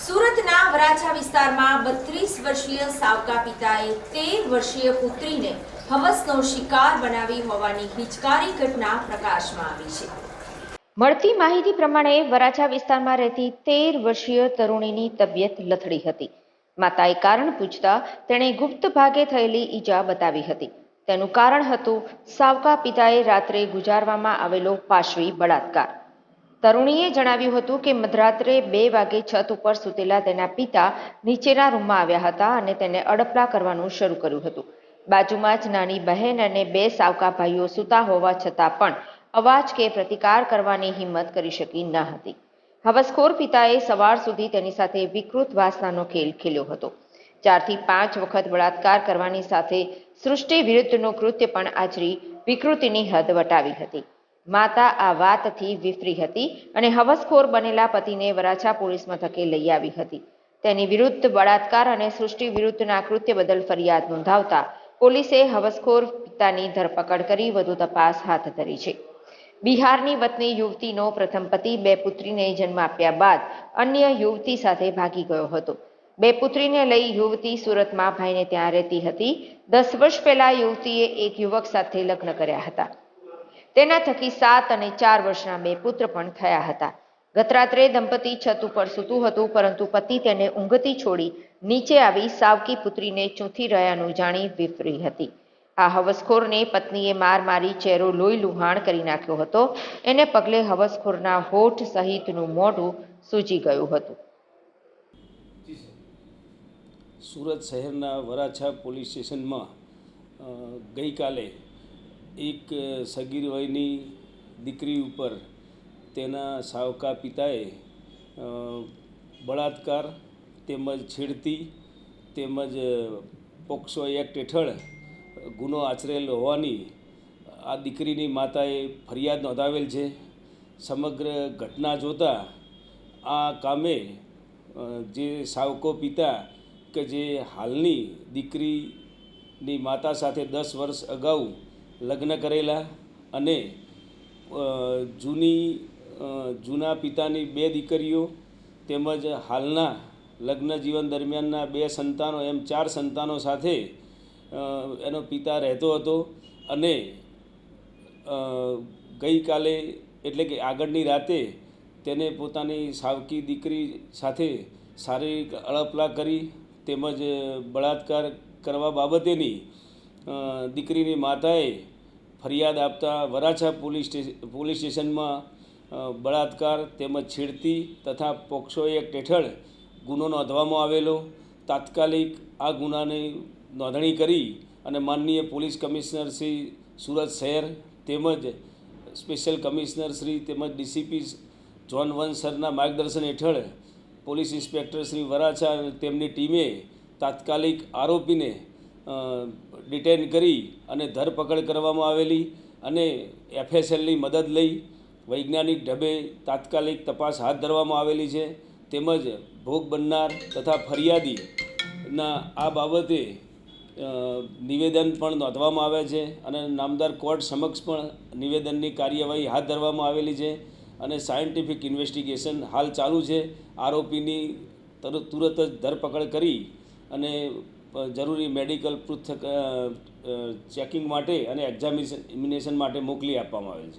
સુરતના વરાછા વિસ્તારમાં 32 વર્ષીય સાવકા પિતાએ 13 વર્ષીય પુત્રીને હવસનો શિકાર બનાવી હોવાની હિચકારી ઘટના પ્રકાશમાં આવી છે। મળતી માહિતી પ્રમાણે વરાછા વિસ્તારમાં રહેતી 13 વર્ષીય તરુણીની તબિયત લથડી હતી। માતાએ કારણ પૂછતા તેણે ગુપ્ત ભાગે થયેલી ઈજા બતાવી હતી। તેનું કારણ હતું સાવકા પિતાએ રાત્રે ગુજારવામાં આવેલો પાશવી બળાત્કાર। તરુણીએ જણાવ્યું હતું કે મધરાત્રે 2 વાગે છત ઉપર સૂતેલા તેના પિતા નીચેના રૂમમાં આવ્યા હતા અને તેને અડપલા કરવાનું શરૂ કર્યું હતું। બાજુમાં જ નાની બહેન અને 2 સાવકા ભાઈઓ સૂતા હોવા છતાં પણ અવાજ કે પ્રતિકાર કરવાની હિંમત કરી શકી ન હતી। હવસખોર પિતાએ સવાર સુધી તેની સાથે વિકૃત વાસનાનો ખેલ ખેલ્યો હતો। 4 થી 5 વખત બળાત્કાર કરવાની સાથે સૃષ્ટિ વિરુદ્ધનું કૃત્ય પણ આચરી વિકૃતિની હદ વટાવી હતી। માતા આ વાતથી વિફરી હતી અને હવસખોર બનેલા પતિને વરાછા પોલીસ મથકે લઈ આવી હતી। તેની વિરુદ્ધ બળાત્કાર અને સૃષ્ટિ વિરુદ્ધના કૃત્ય બદલ ફરિયાદ નોંધાવતા પોલીસે હવસખોર પિતાની ધરપકડ કરી વધુ તપાસ હાથ ધરી છે। બિહારની વતની યુવતીનો પ્રથમ પતિ 2 પુત્રીને જન્મ આપ્યા બાદ અન્ય યુવતી સાથે ભાગી ગયો હતો। 2 પુત્રીને લઈ યુવતી સુરતમાં ભાઈને ત્યાં રહેતી હતી। 10 વર્ષ પહેલા યુવતીએ એક યુવક સાથે લગ્ન કર્યા હતા। તેના થકી 7 અને 4 વર્ષના 2 પુત્ર પણ થયા હતા। ગતરાત્રે દંપતી છત ઉપર સૂતું હતું, પરંતુ પતિ તેને ઊંઘતી છોડી નીચે આવી સાવકી પુત્રીને ચૂંથી રહ્યાનું જાણી વિફરી હતી। આ હવસખોરને પત્નીએ માર મારી ચહેરો લોહી લુહાણ કરી નાખ્યો હતો। એને પગલે હવસખોરના હોઠ સહિતનું મોઢું સૂજી ગયું હતું। સુરત શહેરના વરાછા પોલીસ સ્ટેશનમાં ગઈકાલે એક સગીર વયની દીકરી ઉપર તેના સાવકા પિતાએ બળાત્કાર તેમજ છેડતી તેમજ પોક્સો એક્ટ હેઠળ ગુનો આચરેલ હોવાની આ દીકરીની માતાએ ફરિયાદ નોંધાવેલ છે। સમગ્ર ઘટના જોતાં આ કામે જે સાવકો પિતા કે જે હાલની દીકરીની માતા સાથે 10 વર્ષ અગાઉ લગ્ન કરેલા અને જૂના પિતાની 2 દીકરીઓ તેમજ હાલના લગ્ન જીવન દરમિયાનના 2 સંતાનો એમ 4 સંતાનો સાથે એનો પિતા રહેતો હતો અને ગઈકાલે એટલે કે આગળની રાતે તેને પોતાની સાવકી દીકરી સાથે શારીરિક અડપલા કરી તેમજ બળાત્કાર કરવા બાબતેની દીકરીની માતાએ ફરિયાદ આપતા વરાછા પોલીસ સ્ટેશનમાં બળાત્કાર તેમજ છેડતી તથા પોક્સો એક્ટ હેઠળ ગુનો નોંધવામાં આવેલો। તાત્કાલિક આ ગુનાની નોંધણી કરી અને માનનીય પોલીસ કમિશનર શ્રી સુરત શહેર તેમજ સ્પેશિયલ કમિશનર શ્રી તેમજ ડીસીપી ઝોન 1 સરના માર્ગદર્શન હેઠળ પોલીસ ઇન્સ્પેક્ટર શ્રી વરાછા અને તેમની ટીમે તાત્કાલિક આરોપીને ડિટેન કરી અને ધરપકડ કરવામાં આવેલી અને FSLની મદદ લઈ વૈજ્ઞાનિક ઢબે તાત્કાલિક તપાસ હાથ ધરવામાં આવેલી છે। તેમજ ભોગ બનનાર તથા ફરિયાદીના આ બાબતે નિવેદન પણ નોંધવામાં આવ્યા છે અને નામદાર કોર્ટ સમક્ષ પણ નિવેદનની કાર્યવાહી હાથ ધરવામાં આવેલી છે અને સાયન્ટિફિક ઇન્વેસ્ટિગેશન હાલ ચાલુ છે। આરોપીની તુરંત જ ધરપકડ કરી અને જરૂરી મેડિકલ ચેકિંગ માટે અને એક્ઝામિનેશન માટે મોકલી આપવામાં આવેલ છે।